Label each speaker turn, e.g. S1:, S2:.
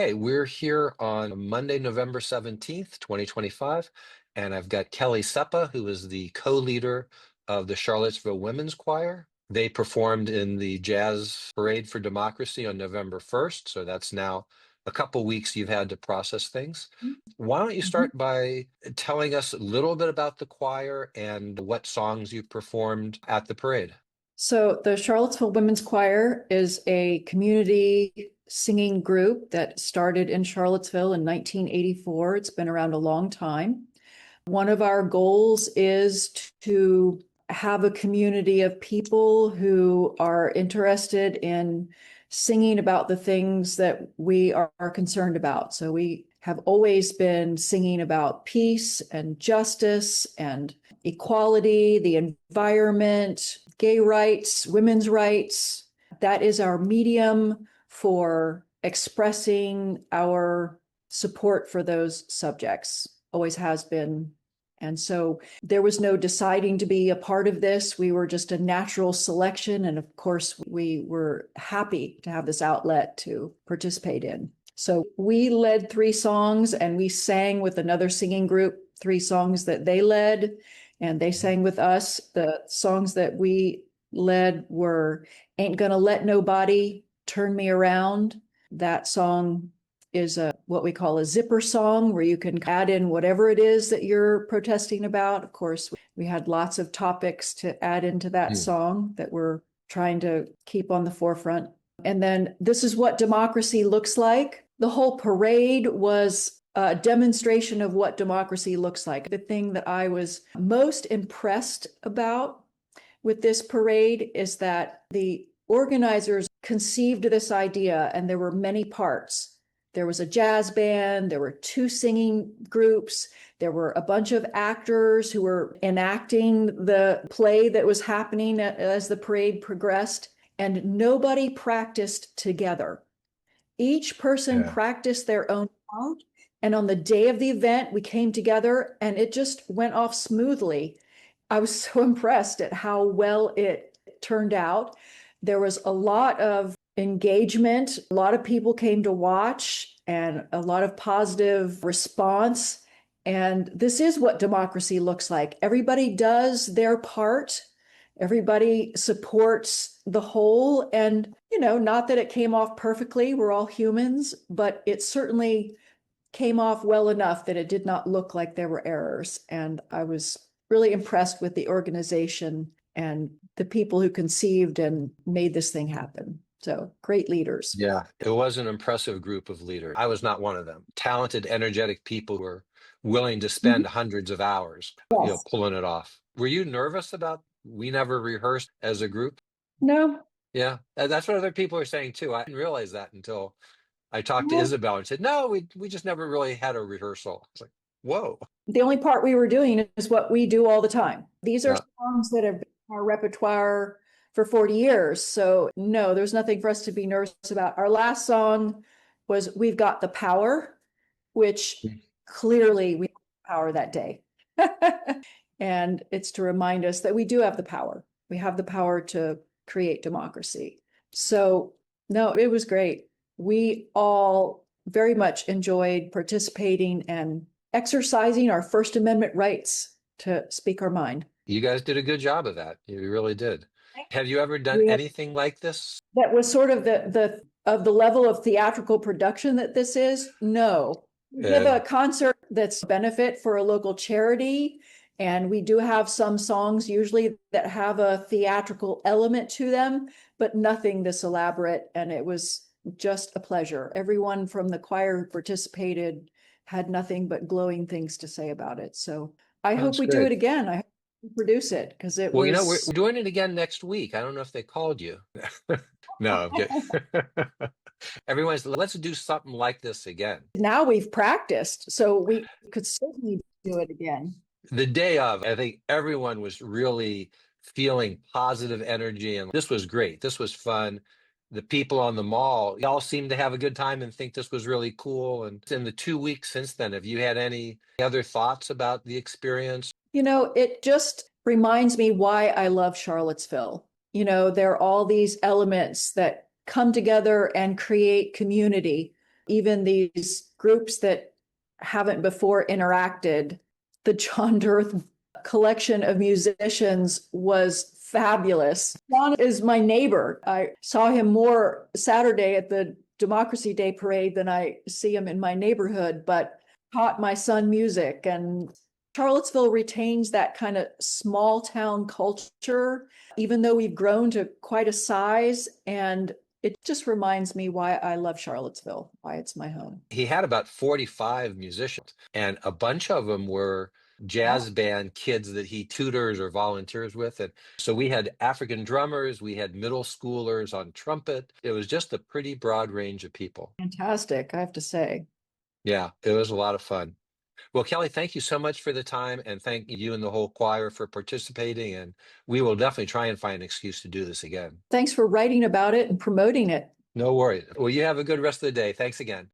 S1: Hey, we're here on Monday, November 17th, 2025, and I've got Kelly Ceppa, who is the co-leader of the Charlottesville Women's Choir. They performed in the Jazz Parade for Democracy on November 1st, so that's now a couple weeks you've had to process things. Why don't you
S2: Mhm.
S1: start by telling us a little bit about the choir and what songs you performed at the parade?
S2: So, the Charlottesville Women's Choir is a community singing group that started in Charlottesville in 1984. It's been around a long time. One of our goals is to have a community of people who are interested in singing about the things that we are concerned about. So, we have always been singing about peace and justice and equality, the environment, gay rights, women's rights. That is our medium for expressing our support for those subjects, always has been. And so there was no deciding to be a part of this. We were just a natural selection. And of course, we were happy to have this outlet to participate in. So we led three songs and we sang with another singing group, three songs that they led, and they sang with us. The songs that we led were Ain't Gonna Let Nobody Turn Me Around. That song is what we call a zipper song, where you can add in whatever it is that you're protesting about. Of course, we had lots of topics to add into that
S1: Hmm.
S2: song that we're trying to keep on the forefront. And then This Is What Democracy Looks Like. The whole parade was a demonstration of what democracy looks like. The thing that I was most impressed about with this parade is that the organizers conceived this idea, and there were many parts. There was a jazz band, there were two singing groups, there were a bunch of actors who were enacting the play that was happening as the parade progressed, and nobody practiced together. Each person
S1: Yeah.
S2: practiced their own part. And on the day of the event, we came together and it just went off smoothly. I was so impressed at how well it turned out. There was a lot of engagement, a lot of people came to watch, and a lot of positive response. And this is what democracy looks like. Everybody does their part, everybody supports the whole. And, not that it came off perfectly, we're all humans, but it certainly came off well enough that it did not look like there were errors. And I was really impressed with the organization and the people who conceived and made this thing happen. So great leaders.
S1: Yeah, it was an impressive group of leaders. I was not one of them. Talented, energetic people who were willing to
S2: Mhm.
S1: spend hundreds of hours,
S2: Yes.
S1: pulling it off. Were you nervous about we never rehearsed as a group?
S2: No.
S1: Yeah, that's what other people are saying too. I didn't realize that until I talked to
S2: No.
S1: Isabel and said, "No, we just never really had a rehearsal." It's like, whoa.
S2: The only part we were doing is what we do all the time. These are
S1: Yeah.
S2: songs that have been in our repertoire for 40 years. So, no, there's nothing for us to be nervous about. Our last song was We've Got the Power, which clearly we have power that day. And it's to remind us that we do have the power. We have the power to create democracy. So, no, it was great. We all very much enjoyed participating and exercising our First Amendment rights to speak our mind.
S1: You guys did a good job of that. You really did. Have you ever done
S2: We
S1: anything like this?
S2: That was sort of the level of theatrical production that this is. No, we give
S1: Uh,
S2: a concert that's a benefit for a local charity, and we do have some songs usually that have a theatrical element to them, but nothing this elaborate. And it was just a pleasure. Everyone from the choir who participated had nothing but glowing things to say about it. So I hope
S1: Sounds
S2: we do
S1: great.
S2: it again. I hope we produce it because it
S1: Well, we're
S2: was.
S1: doing it again next week. I don't know if they called you. No, I'm kidding. Everyone's, let's do something like this again.
S2: Now we've practiced, so we could certainly do it again.
S1: The day of, I think everyone was really feeling positive energy, and this was great. This was fun. The people on the mall, y'all seemed to have a good time and think this was really cool. And in the 2 weeks since then, have you had any other thoughts about the experience?
S2: It just reminds me why I love Charlottesville. There are all these elements that come together and create community. even these groups that haven't before interacted. The John Dirth collection of musicians was fabulous. John is my neighbor. I saw him more Saturday at the Democracy Day parade than I see him in my neighborhood, but taught my son music. And Charlottesville retains that kind of small town culture, even though we've grown to quite a size. And it just reminds me why I love Charlottesville, why it's my home.
S1: He had about 45 musicians, and a bunch of them were jazz band kids that he tutors or volunteers with. And so we had African drummers, we had middle schoolers on trumpet. It was just a pretty broad range of people.
S2: Fantastic, I have to say.
S1: Yeah, it was a lot of fun. Well, Kelly, thank you so much for the time, and thank you and the whole choir for participating. And we will definitely try and find an excuse to do this again.
S2: Thanks for writing about it and promoting it.
S1: No worries. Well, you have a good rest of the day. Thanks again.